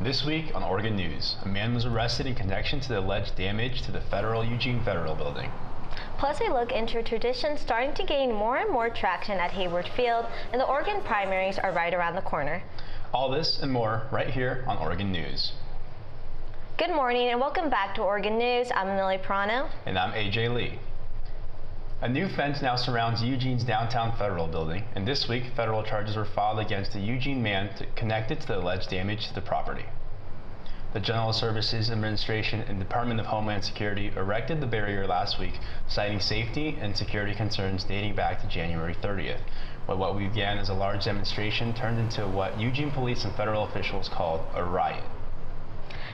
This week on Oregon News, a man was arrested in connection to the alleged damage to the Eugene Federal Building. Plus, a look into traditions starting to gain more and more traction at Hayward Field, and the Oregon primaries are right around the corner. All this and more right here on Oregon News. Good morning and welcome back to Oregon News. I'm Emily Prano. And I'm AJ Lee. A new fence now surrounds Eugene's downtown Federal Building, and this week federal charges were filed against a Eugene man connected to the alleged damage to the property. The General Services Administration and Department of Homeland Security erected the barrier last week, citing safety and security concerns dating back to January 30th, when what began as a large demonstration turned into what Eugene police and federal officials called a riot.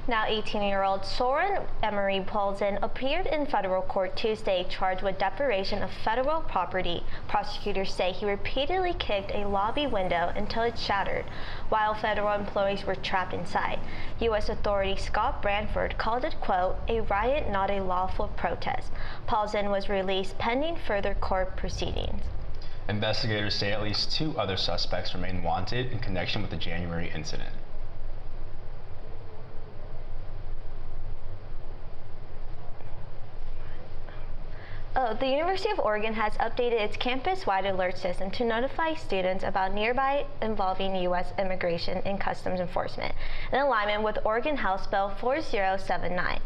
Now 18-year-old Soren Emery Paulsen appeared in federal court Tuesday charged with deprivation of federal property. Prosecutors say he repeatedly kicked a lobby window until it shattered, while federal employees were trapped inside. U.S. authority Scott Branford called it, quote, a riot, not a lawful protest. Paulsen was released pending further court proceedings. Investigators say at least 2 other suspects remain wanted in connection with the January incident. The University of Oregon has updated its campus-wide alert system to notify students about nearby involving U.S. Immigration and Customs Enforcement in alignment with Oregon House Bill 4079.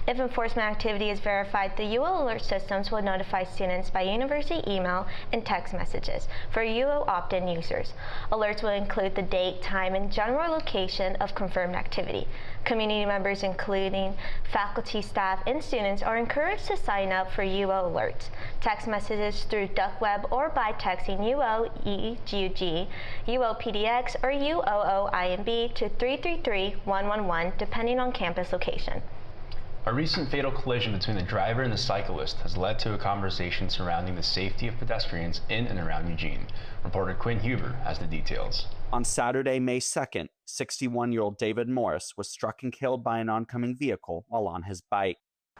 If enforcement activity is verified, the UO alert systems will notify students by university email and text messages for UO opt-in users. Alerts will include the date, time, and general location of confirmed activity. Community members, including faculty, staff, and students, are encouraged to sign up for UO alerts. Text messages through DuckWeb or by texting UO-EGG, UO-PDX, or UOO-IMB to 333-111, depending on campus location. A recent fatal collision between the driver and the cyclist has led to a conversation surrounding the safety of pedestrians in and around Eugene. Reporter Quinn Huber has the details. On Saturday, May 2nd, 61-year-old David Morris was struck and killed by an oncoming vehicle while on his bike.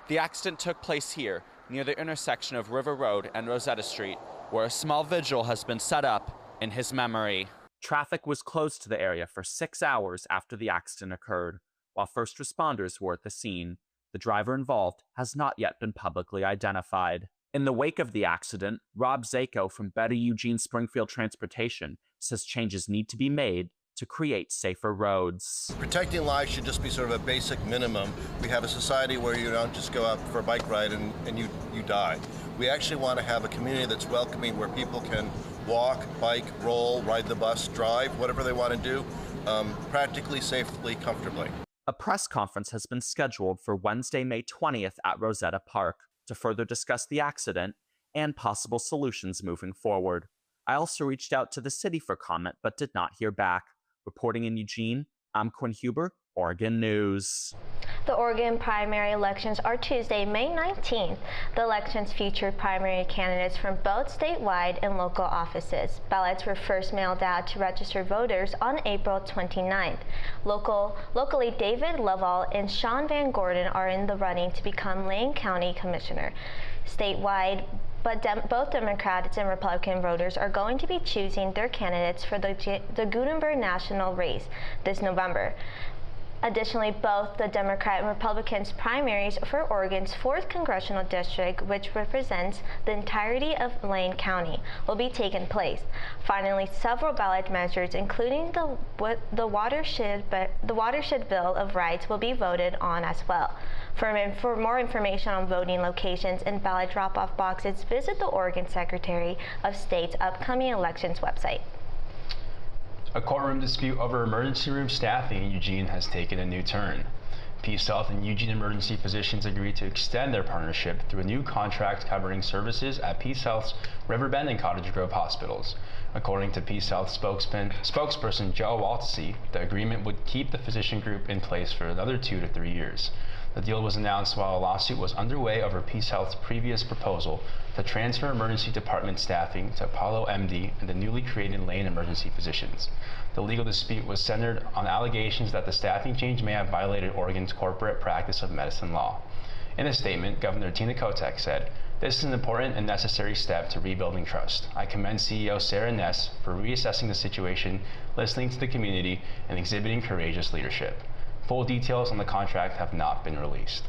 The accident took place here, near the intersection of River Road and Rosetta Street, where a small vigil has been set up in his memory. Traffic was closed to the area for 6 hours after the accident occurred, while first responders were at the scene. The driver involved has not yet been publicly identified. In the wake of the accident, Rob Zako from Better Eugene Springfield Transportation says changes need to be made to create safer roads. Protecting lives should just be sort of a basic minimum. We have a society where you don't just go out for a bike ride and you die. We actually want to have a community that's welcoming, where people can walk, bike, roll, ride the bus, drive, whatever they want to do, practically, safely, comfortably. A press conference has been scheduled for Wednesday, May 20th at Rosetta Park to further discuss the accident and possible solutions moving forward. I also reached out to the city for comment but did not hear back. Reporting in Eugene, I'm Quinn Huber, Oregon News. The Oregon primary elections are Tuesday, May 19th. The elections featured primary candidates from both statewide and local offices. Ballots were first mailed out to registered voters on April 29th. Locally, David Lovell and Sean Van Gordon are in the running to become Lane County Commissioner. Statewide, but both Democrats and Republican voters are going to be choosing their candidates for the Gutenberg National race this November. Additionally, both the Democrat and Republicans' primaries for Oregon's 4th Congressional District, which represents the entirety of Lane County, will be taking place. Finally, several ballot measures, including the Watershed Bill of Rights, will be voted on as well. For more information on voting locations and ballot drop-off boxes, visit the Oregon Secretary of State's upcoming elections website. A courtroom dispute over emergency room staffing in Eugene has taken a new turn. Peace Health and Eugene Emergency Physicians agreed to extend their partnership through a new contract covering services at Peace Health's Riverbend and Cottage Grove hospitals. According to Peace Health spokesperson Joe Waltzy, the agreement would keep the physician group in place for another 2 to 3 years. The deal was announced while a lawsuit was underway over Peace Health's previous proposal to transfer emergency department staffing to Apollo MD and the newly created Lane Emergency Physicians. The legal dispute was centered on allegations that the staffing change may have violated Oregon's corporate practice of medicine law. In a statement, Governor Tina Kotek said, "This is an important and necessary step to rebuilding trust. I commend CEO Sarah Ness for reassessing the situation, listening to the community, and exhibiting courageous leadership." Full details on the contract have not been released.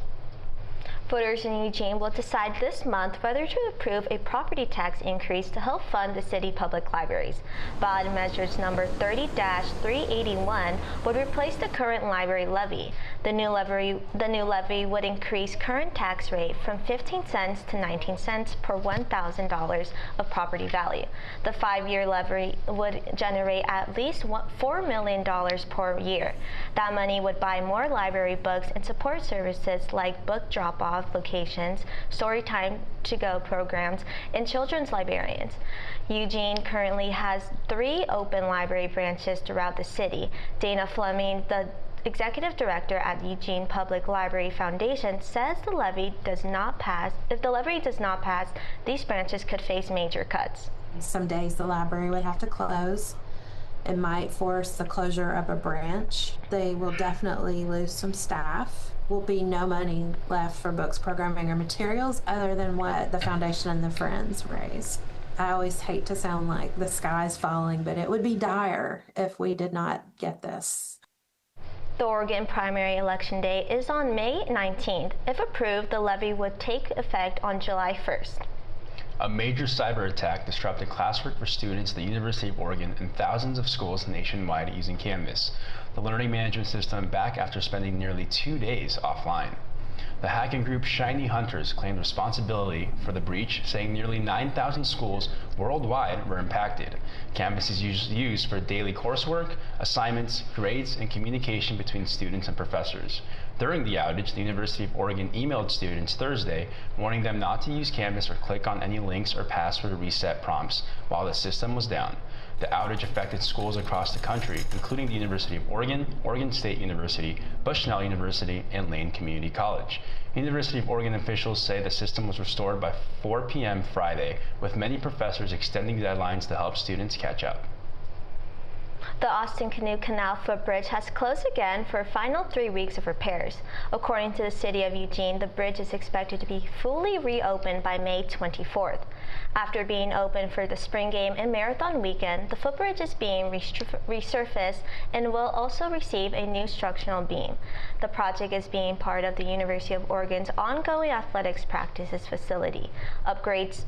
Voters in Eugene will decide this month whether to approve a property tax increase to help fund the city public libraries. Ballot measures number 30-381 would replace the current library levy. The new levy would increase current tax rate from 15 cents to 19 cents per $1,000 of property value. The 5-year levy would generate at least $4 million per year. That money would buy more library books and support services like book drop-off locations, story time to go programs, and children's librarians. Eugene currently has 3 open library branches throughout the city. Dana Fleming, the executive director at Eugene Public Library Foundation, says if the levy does not pass, these branches could face major cuts. Some days the library would have to close. It might force the closure of a branch. They will definitely lose some staff. Will be no money left for books, programming, or materials other than what the foundation and the friends raise. I always hate to sound like the sky's falling, but it would be dire if we did not get this. The Oregon primary election day is on May 19th. If approved, the levy would take effect on July 1st. A major cyber attack disrupted classwork for students at the University of Oregon and thousands of schools nationwide using Canvas, the learning management system, back after spending nearly 2 days offline. The hacking group Shiny Hunters claimed responsibility for the breach, saying nearly 9,000 schools worldwide were impacted. Canvas is used for daily coursework, assignments, grades, and communication between students and professors. During the outage, the University of Oregon emailed students Thursday, warning them not to use Canvas or click on any links or password reset prompts while the system was down. The outage affected schools across the country, including the University of Oregon, Oregon State University, Bushnell University, and Lane Community College. University of Oregon officials say the system was restored by 4 p.m. Friday, with many professors extending deadlines to help students catch up. The Austin Canoe Canal footbridge has closed again for a final 3 weeks of repairs. According to the City of Eugene, the bridge is expected to be fully reopened by May 24th. After being open for the spring game and marathon weekend, the footbridge is being resurfaced and will also receive a new structural beam. The project is being part of the University of Oregon's ongoing athletics practices facility upgrades.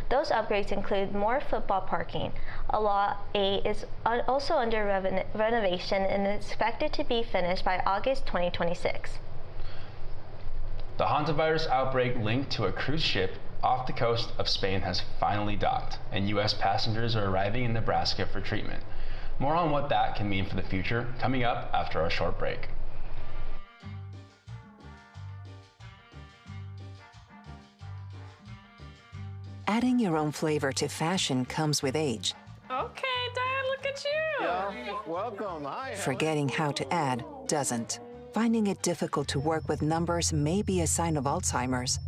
Those upgrades include more football parking. A Lot A is also under renovation and is expected to be finished by August 2026. The hantavirus outbreak linked to a cruise ship off the coast of Spain has finally docked, and U.S. passengers are arriving in Nebraska for treatment. More on what that can mean for the future coming up after our short break. Adding your own flavor to fashion comes with age. Okay, Dad, look at you. Yeah, welcome. Hi. Forgetting how to add doesn't. Finding it difficult to work with numbers may be a sign of Alzheimer's.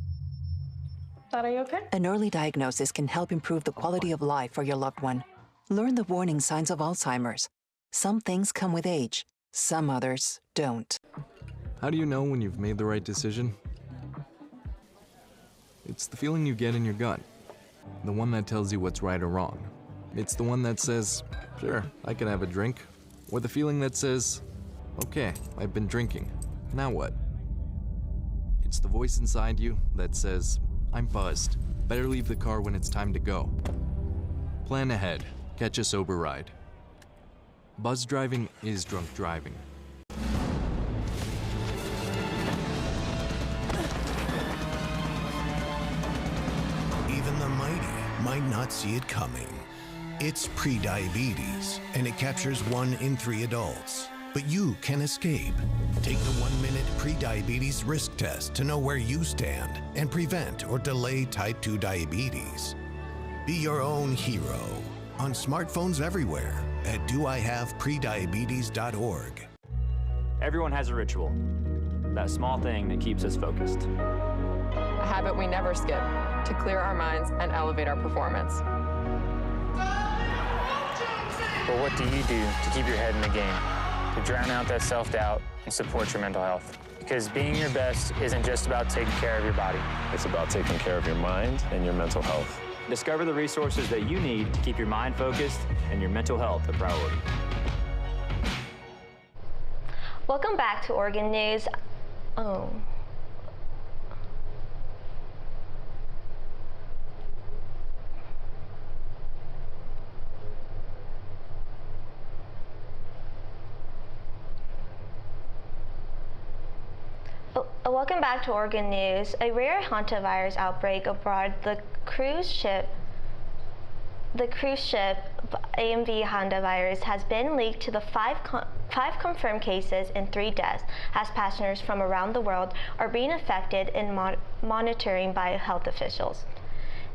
Dad, are you okay? An early diagnosis can help improve the quality of life for your loved one. Learn the warning signs of Alzheimer's. Some things come with age, some others don't. How do you know when you've made the right decision? It's the feeling you get in your gut. The one that tells you what's right or wrong. It's the one that says, sure, I can have a drink. Or the feeling that says, okay, I've been drinking. Now what? It's the voice inside you that says, I'm buzzed. Better leave the car when it's time to go. Plan ahead. Catch a sober ride. Buzz driving is drunk driving. Even the mighty might not see it coming. It's prediabetes, and it captures 1 in 3 adults. But you can escape. Take the 1-minute prediabetes risk test to know where you stand and prevent or delay type 2 diabetes. Be your own hero on smartphones everywhere at doihaveprediabetes.org. Everyone has a ritual, that small thing that keeps us focused. A habit we never skip to clear our minds and elevate our performance. But what do you do to keep your head in the game? To drown out that self-doubt and support your mental health. Because being your best isn't just about taking care of your body. It's about taking care of your mind and your mental health. Discover the resources that you need to keep your mind focused and your mental health a priority. Welcome back to Oregon News. Welcome back to Oregon News. A rare hantavirus outbreak aboard the cruise ship AMV hantavirus has been leaked to the five confirmed cases and 3 deaths, as passengers from around the world are being affected and monitoring by health officials.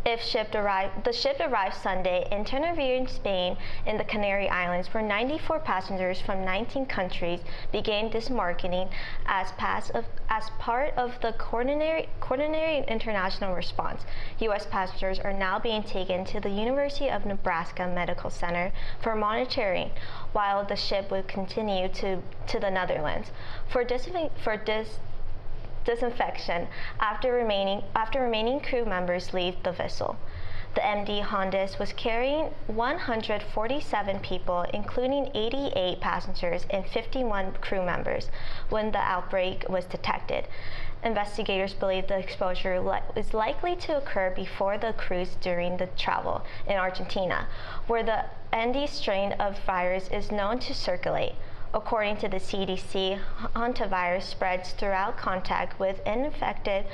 The ship arrived Sunday in Tenerife, Spain, in the Canary Islands, where 94 passengers from 19 countries began disembarking as part of the coordinated international response. U.S. passengers are now being taken to the University of Nebraska Medical Center for monitoring, while the ship will continue to the Netherlands for disinfection after remaining crew members leave the vessel. The MD Hondas was carrying 147 people, including 88 passengers and 51 crew members, when the outbreak was detected. Investigators believe the exposure is likely to occur before the cruise during the travel in Argentina, where the ND strain of virus is known to circulate. According to the CDC, hantavirus spreads throughout contact with infected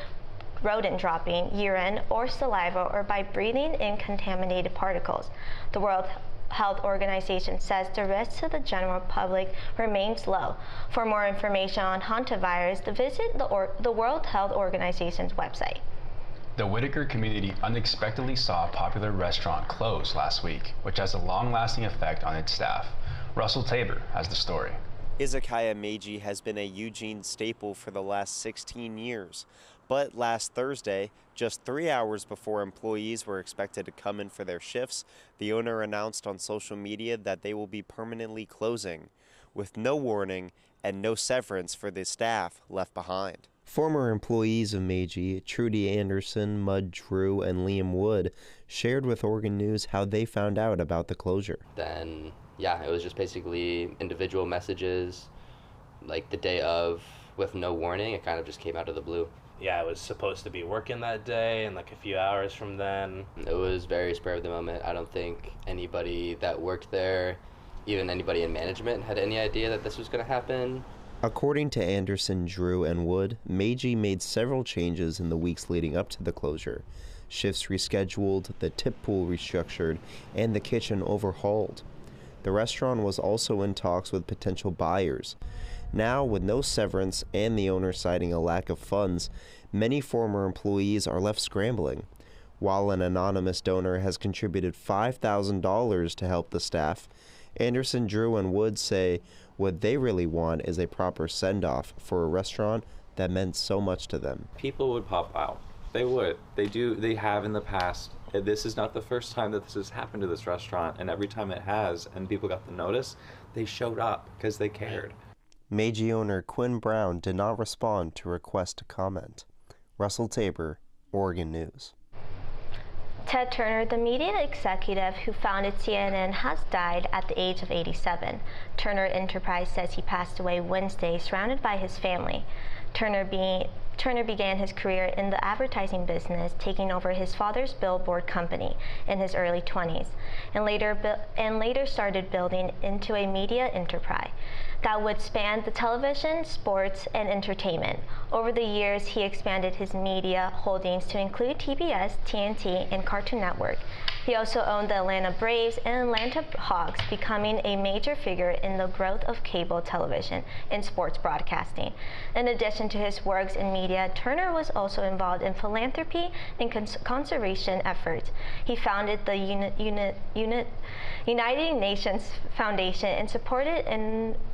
rodent dropping, urine, or saliva, or by breathing in contaminated particles. The World Health Organization says the risk to the general public remains low. For more information on hantavirus, visit the World Health Organization's website. The Whitaker community unexpectedly saw a popular restaurant close last week, which has a long-lasting effect on its staff. Russell Tabor has the story. Izakaya Meiji has been a Eugene staple for the last 16 years. But last Thursday, just 3 hours before employees were expected to come in for their shifts, the owner announced on social media that they will be permanently closing, with no warning and no severance for the staff left behind. Former employees of Meiji, Trudy Anderson, Mud Drew, and Liam Wood, shared with Oregon News how they found out about the closure. Then, yeah, it was just basically individual messages, like the day of, with no warning. It kind of just came out of the blue. Yeah, I was supposed to be working that day, and like a few hours from then. It was very spur of the moment. I don't think anybody that worked there, even anybody in management, had any idea that this was going to happen. According to Anderson, Drew, and Wood, Meiji made several changes in the weeks leading up to the closure. Shifts rescheduled, the tip pool restructured, and the kitchen overhauled. The restaurant was also in talks with potential buyers. Now, with no severance and the owner citing a lack of funds, many former employees are left scrambling. While an anonymous donor has contributed $5,000 to help the staff, Anderson, Drew, and Wood say what they really want is a proper send-off for a restaurant that meant so much to them. People would pop out. They would. They have in the past. This is not the first time that this has happened to this restaurant, and every time it has, and people got the notice, they showed up because they cared. Meiji owner Quinn Brown did not respond to request to comment. Russell Tabor, Oregon News. Ted Turner, the media executive who founded CNN, has died at the age of 87. Turner Enterprise says he passed away Wednesday, surrounded by his family. Turner began his career in the advertising business, taking over his father's billboard company in his early 20s, and later started building into a media enterprise that would span the television, sports, and entertainment. Over the years, he expanded his media holdings to include TBS, TNT, and Cartoon Network. He also owned the Atlanta Braves and Atlanta Hawks, becoming a major figure in the growth of cable television and sports broadcasting. In addition to his works in media, Turner was also involved in philanthropy and conservation efforts. He founded the United Nations Foundation and supported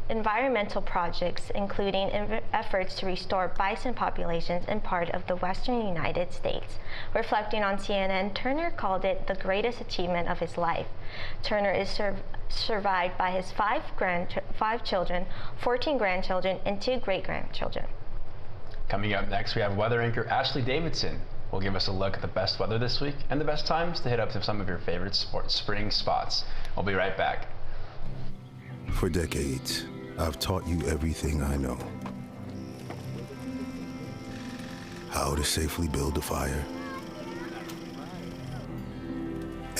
environmental projects, including efforts to restore bison populations in part of the western United States. Reflecting on CNN, Turner called it the greatest achievement of his life. Turner is survived by his 5 children, 14 grandchildren, and 2 great-grandchildren. Coming up next, we have weather anchor Ashley Davidson will give us a look at the best weather this week and the best times to hit up some of your favorite spring spots. We'll be right back. For decades, I've taught you everything I know. How to safely build a fire,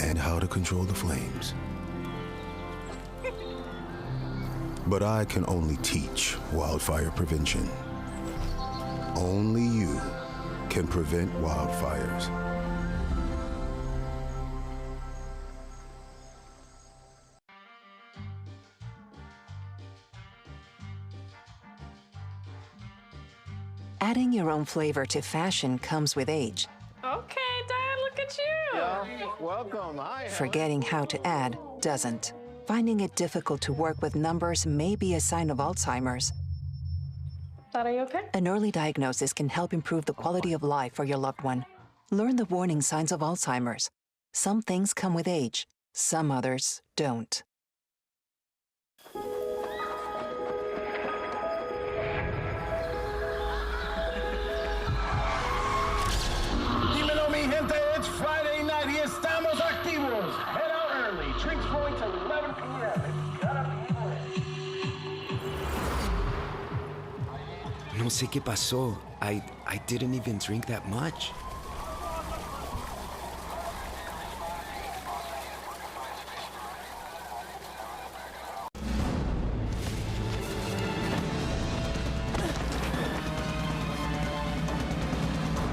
and how to control the flames. But I can only teach wildfire prevention. Only you can prevent wildfires. Adding your own flavor to fashion comes with age. Okay, Dad, look at you. Yeah, welcome. Hi. Forgetting how to add doesn't. Finding it difficult to work with numbers may be a sign of Alzheimer's. Dad, are you okay? An early diagnosis can help improve the quality of life for your loved one. Learn the warning signs of Alzheimer's. Some things come with age, some others don't. Dímelo, mi gente, it's Friday night y estamos activos. Head out early. Drinks flowing till 11 p.m. It's gotta be lit. No sé qué pasó. I didn't even drink that much.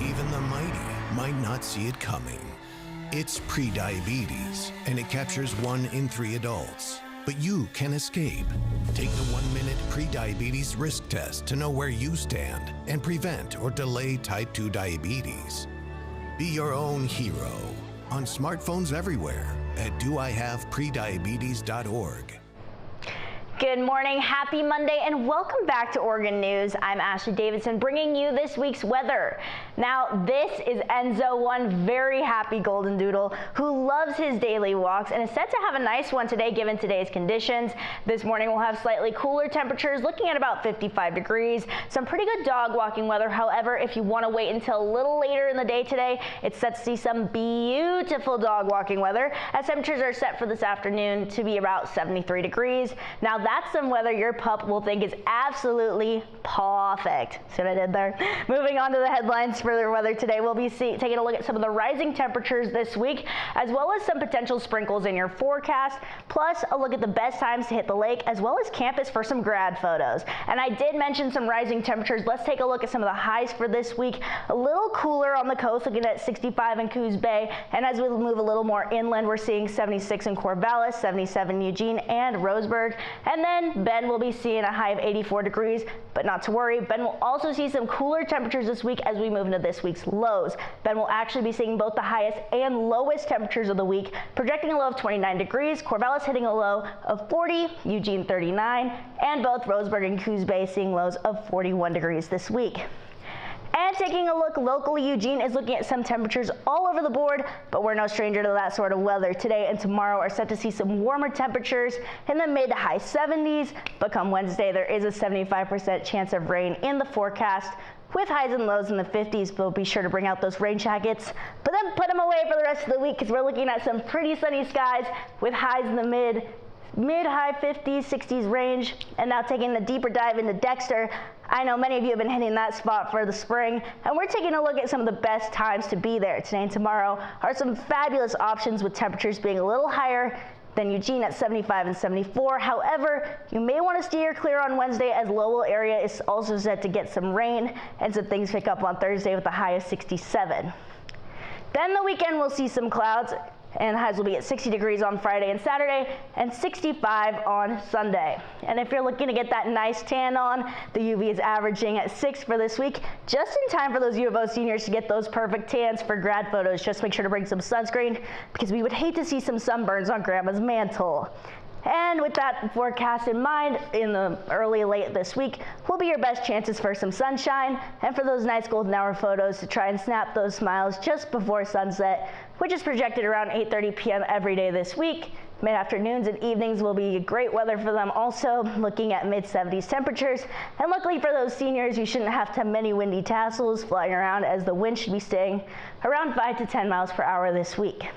Even the mighty might not see it coming. It's prediabetes, and it captures 1 in 3 adults. But you can escape. Take the 1-minute prediabetes risk test to know where you stand and prevent or delay type 2 diabetes. Be your own hero on smartphones everywhere at doihaveprediabetes.org. Good morning, happy Monday, and welcome back to Oregon News. I'm Ashley Davidson bringing you this week's weather. Now, this is Enzo, one very happy golden doodle who loves his daily walks and is set to have a nice one today given today's conditions. This morning we'll have slightly cooler temperatures looking at about 55 degrees. Some pretty good dog walking weather. However, if you want to wait until a little later in the day today, it's set to see some beautiful dog walking weather as temperatures are set for this afternoon to be about 73 degrees. Now, that's some weather your pup will think is absolutely perfect. See what I did there? Moving on to the headlines for the weather today, we'll be taking a look at some of the rising temperatures this week, as well as some potential sprinkles in your forecast, plus a look at the best times to hit the lake, as well as campus for some grad photos. And I did mention some rising temperatures. Let's take a look at some of the highs for this week. A little cooler on the coast, looking at 65 in Coos Bay, and as we move a little more inland, we're seeing 76 in Corvallis, 77 in Eugene and Roseburg, and then Ben will be seeing a high of 84 degrees, but not to worry. Ben will also see some cooler temperatures this week as we move into this week's lows. Ben will actually be seeing both the highest and lowest temperatures of the week, projecting a low of 29 degrees, Corvallis hitting a low of 40, Eugene 39, and both Roseburg and Coos Bay seeing lows of 41 degrees this week. And taking a look locally, Eugene is looking at some temperatures all over the board, but we're no stranger to that sort of weather. Today and tomorrow are set to see some warmer temperatures in the mid to high 70s, but come Wednesday, there is a 75% chance of rain in the forecast, with highs and lows in the 50s, but be sure to bring out those rain jackets, but then put them away for the rest of the week because we're looking at some pretty sunny skies with highs in the mid-high 50s, 60s range. And now taking a deeper dive into Dexter, I know many of you have been hitting that spot for the spring, and we're taking a look at some of the best times to be there. Today and tomorrow are some fabulous options with temperatures being a little higher than Eugene at 75 and 74. However, you may want to steer clear on Wednesday as Lowell area is also set to get some rain, and some things pick up on Thursday with a high of 67. Then the weekend we'll see some clouds, and highs will be at 60 degrees on Friday and Saturday and 65 on Sunday. And if you're looking to get that nice tan on, the UV is averaging at 6 for this week, just in time for those U of O seniors to get those perfect tans for grad photos. Just make sure to bring some sunscreen because we would hate to see some sunburns on Grandma's mantle. And with that forecast in mind, in the late this week will be your best chances for some sunshine and for those nice golden hour photos to try and snap those smiles just before sunset, which is projected around 8:30 p.m. every day this week. Mid-afternoons and evenings will be great weather for them also, looking at mid-70s temperatures. And luckily for those seniors, you shouldn't have to have many windy tassels flying around, as the wind should be staying around 5 to 10 miles per hour this week.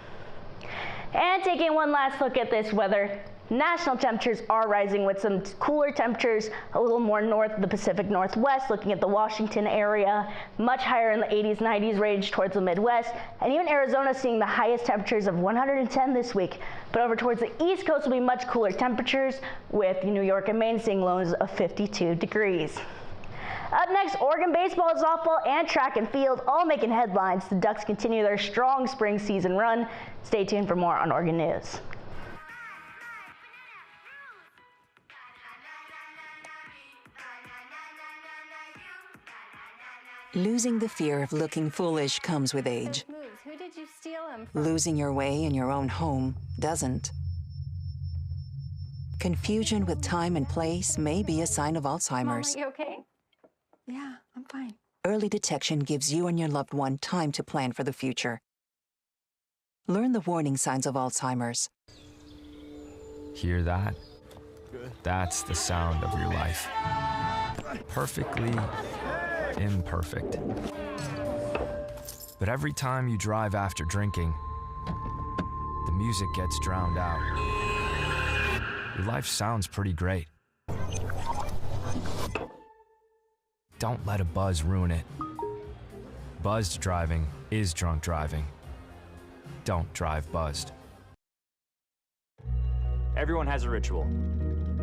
And taking one last look at this weather, National temperatures are rising with some cooler temperatures a little more north of the Pacific Northwest, looking at the Washington area, much higher in the 80s, 90s range towards the Midwest, and even Arizona seeing the highest temperatures of 110 this week. But over towards the East Coast will be much cooler temperatures, with New York and Maine seeing lows of 52 degrees. Up next, Oregon baseball, softball, and track and field all making headlines. The Ducks continue their strong spring season run. Stay tuned for more on Oregon News. Losing the fear of looking foolish comes with age. Who did you steal him from? Losing your way in your own home doesn't. Confusion with time and place may be a sign of Alzheimer's. Mom, are you okay? Yeah, I'm fine. Early detection gives you and your loved one time to plan for the future. Learn the warning signs of Alzheimer's. Hear that? That's the sound of your life. Perfectly imperfect. But every time you drive after drinking, the music gets drowned out. Your life sounds pretty great. Don't let a buzz ruin it. Buzzed driving is drunk driving. Don't drive buzzed. Everyone has a ritual.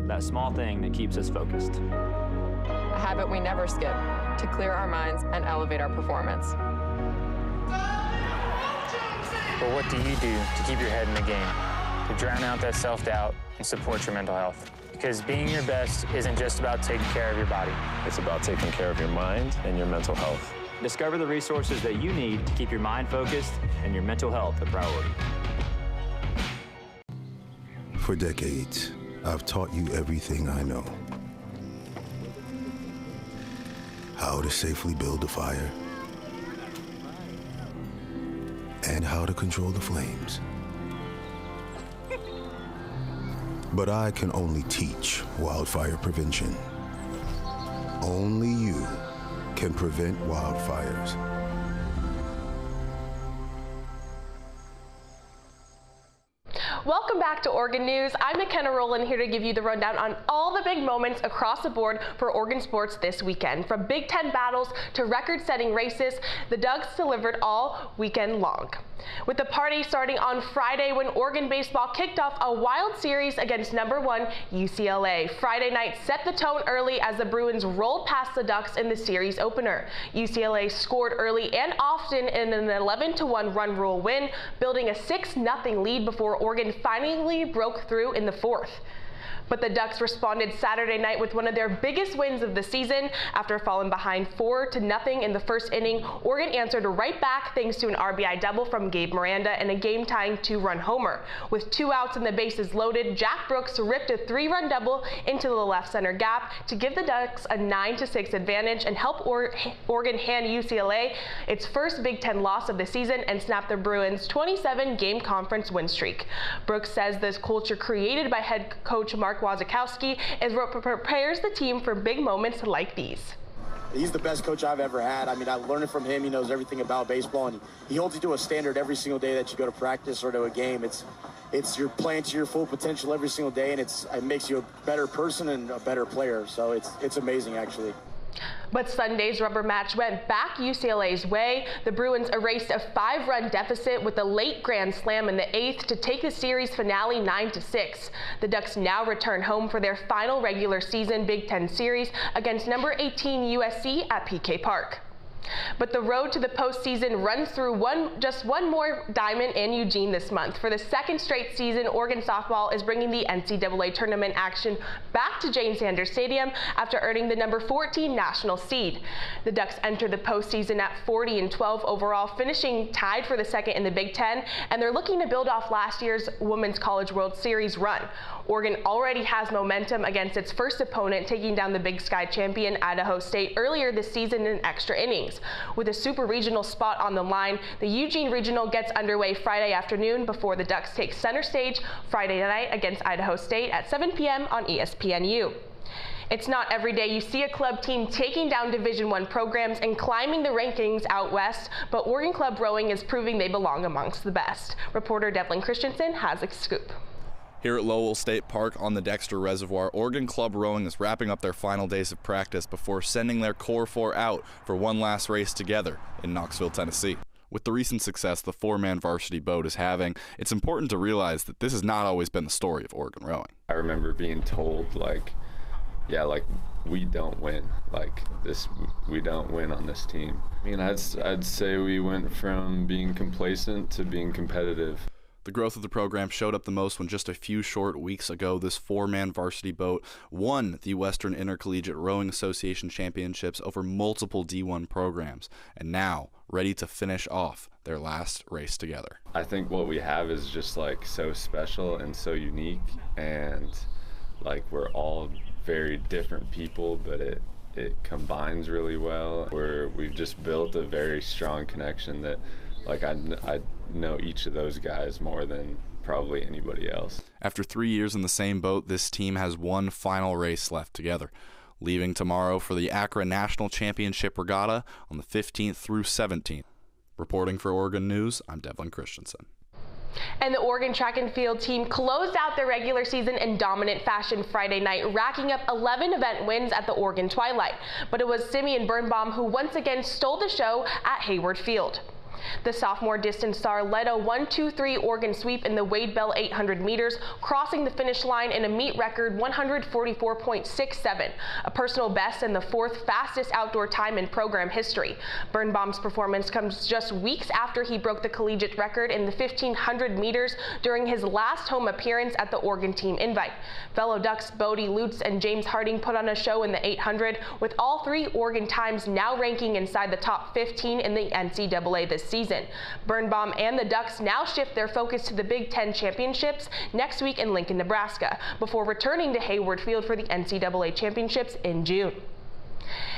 That small thing that keeps us focused. A habit we never skip to clear our minds and elevate our performance. But what do you do to keep your head in the game, to drown out that self-doubt and support your mental health? Because being your best isn't just about taking care of your body. It's about taking care of your mind and your mental health. Discover the resources that you need to keep your mind focused and your mental health a priority. For decades, I've taught you everything I know. How to safely build a fire, and how to control the flames. But I can only teach wildfire prevention. Only you can prevent wildfires. Welcome back to Oregon News. I'm McKenna Rowland here to give you the rundown on all the big moments across the board for Oregon sports this weekend. From Big Ten battles to record-setting races, the Ducks delivered all weekend long. With the party starting on Friday when Oregon baseball kicked off a wild series against #1 UCLA. Friday night set the tone early as the Bruins rolled past the Ducks in the series opener. UCLA scored early and often in an 11-1 run rule win, building a 6-0 lead before Oregon finally broke through in the fourth. But the Ducks responded Saturday night with one of their biggest wins of the season. After falling behind 4-0 in the first inning, Oregon answered right back thanks to an RBI double from Gabe Miranda and a game-tying 2-run homer. With 2 outs and the bases loaded, Jack Brooks ripped a 3-run double into the left center gap to give the Ducks a 9-6 advantage and help Oregon hand UCLA its first Big Ten loss of the season and snap the Bruins' 27-game conference win streak. Brooks says this culture created by head coach Mark Wazakowski is what prepares the team for big moments like these. He's the best coach I've ever had. I mean, I learned it from him. He knows everything about baseball, and he holds you to a standard every single day that you go to practice or to a game. It's you're playing to your full potential every single day, and it makes you a better person and a better player. So it's amazing, actually. But Sunday's rubber match went back UCLA's way. The Bruins erased a 5-run deficit with a late grand slam in the 8th to take the series finale 9-6. The Ducks now return home for their final regular season Big Ten series against number 18 USC at PK Park. But the road to the postseason runs through just one more diamond in Eugene this month. For the second straight season, Oregon softball is bringing the NCAA tournament action back to Jane Sanders Stadium after earning the number 14 national seed. The Ducks enter the postseason at 40-12 overall, finishing tied for the second in the Big Ten, and they're looking to build off last year's Women's College World Series run. Oregon already has momentum against its first opponent, taking down the Big Sky champion Idaho State earlier this season in extra innings. With a super regional spot on the line, the Eugene Regional gets underway Friday afternoon before the Ducks take center stage Friday night against Idaho State at 7 p.m. on ESPNU. It's not every day you see a club team taking down Division I programs and climbing the rankings out west, but Oregon Club Rowing is proving they belong amongst the best. Reporter Devlin Christensen has a scoop. Here at Lowell State Park on the Dexter Reservoir, Oregon Club Rowing is wrapping up their final days of practice before sending their Core 4 out for one last race together in Knoxville, Tennessee. With the recent success the four-man varsity boat is having, it's important to realize that this has not always been the story of Oregon rowing. I remember being told, we don't win. We don't win on this team. I mean, I'd say we went from being complacent to being competitive. The growth of the program showed up the most when just a few short weeks ago, this four-man varsity boat won the Western Intercollegiate Rowing Association Championships over multiple D1 programs, and now ready to finish off their last race together. I think what we have is just so special and so unique, and we're all very different people, but it combines really well. We've just built a very strong connection that I know each of those guys more than probably anybody else. After 3 years in the same boat, this team has one final race left together, leaving tomorrow for the Accra National Championship Regatta on the 15th through 17th. Reporting for Oregon News, I'm Devlin Christensen. And the Oregon track and field team closed out their regular season in dominant fashion Friday night, racking up 11 event wins at the Oregon Twilight. But it was Simeon Birnbaum who once again stole the show at Hayward Field. The sophomore distance star led a 1-2-3 Oregon sweep in the Wade Bell 800 meters, crossing the finish line in a meet record 144.67, a personal best and the fourth fastest outdoor time in program history. Birnbaum's performance comes just weeks after he broke the collegiate record in the 1500 meters during his last home appearance at the Oregon Team Invite. Fellow Ducks Bodie Lutz and James Harding put on a show in the 800, with all three Oregon times now ranking inside the top 15 in the NCAA this season. Birnbaum and the Ducks now shift their focus to the Big Ten Championships next week in Lincoln, Nebraska, before returning to Hayward Field for the NCAA Championships in June.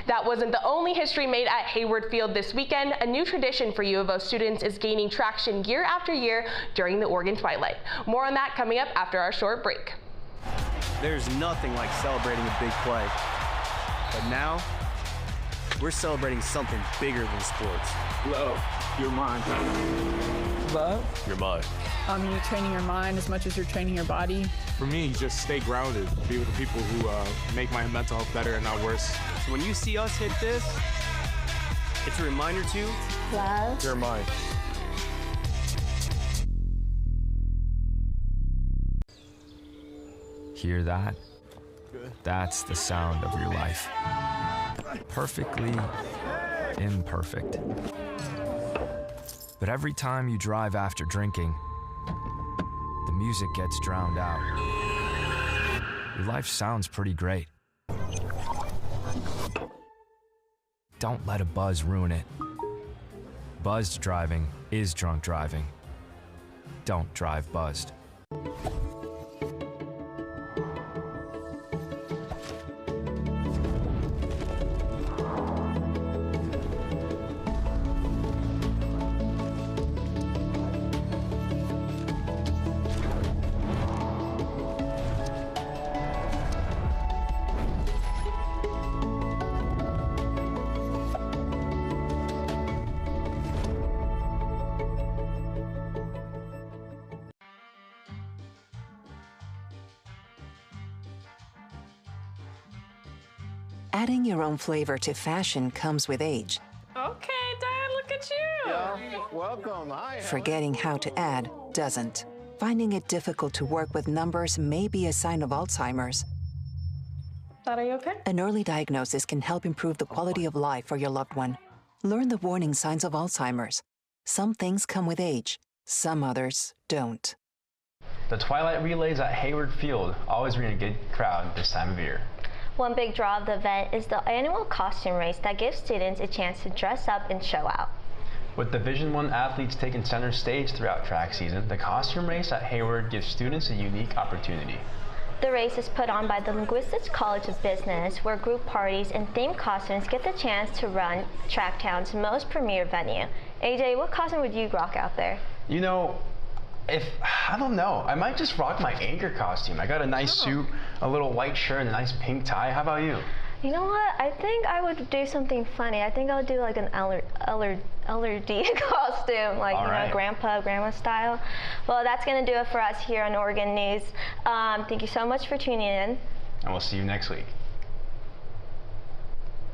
That wasn't the only history made at Hayward Field this weekend. A new tradition for U of O students is gaining traction year after year during the Oregon Twilight. More on that coming up after our short break. There's nothing like celebrating a big play. But now, we're celebrating something bigger than sports. Love, your mind. Love? Your mind. You're training your mind as much as you're training your body. For me, just stay grounded. Be with the people who make my mental health better and not worse. So when you see us hit this, it's a reminder to love your mind. Hear that? That's the sound of your life. Perfectly imperfect. But every time you drive after drinking, the music gets drowned out. Your life sounds pretty great. Don't let a buzz ruin it. Buzzed driving is drunk driving. Don't drive buzzed. Adding your own flavor to fashion comes with age. Okay, Dad, look at you. Yeah, welcome. Hi. Forgetting how to add doesn't. Finding it difficult to work with numbers may be a sign of Alzheimer's. Dad, are you okay? An early diagnosis can help improve the quality of life for your loved one. Learn the warning signs of Alzheimer's. Some things come with age, some others don't. The Twilight Relays at Hayward Field always bring a good crowd this time of year. One big draw of the event is the annual costume race that gives students a chance to dress up and show out. With Division I athletes taking center stage throughout track season, the costume race at Hayward gives students a unique opportunity. The race is put on by the Linguistics College of Business, where group parties and themed costumes get the chance to run Tracktown's most premier venue. AJ, what costume would you rock out there? You know, I don't know. I might just rock my anchor costume. I got a nice suit, a little white shirt, and a nice pink tie. How about you? You know what? I think I would do something funny. I think I'll do like an LRD costume, like grandma style. Well, that's gonna do it for us here on Oregon News. Thank you so much for tuning in. And we'll see you next week.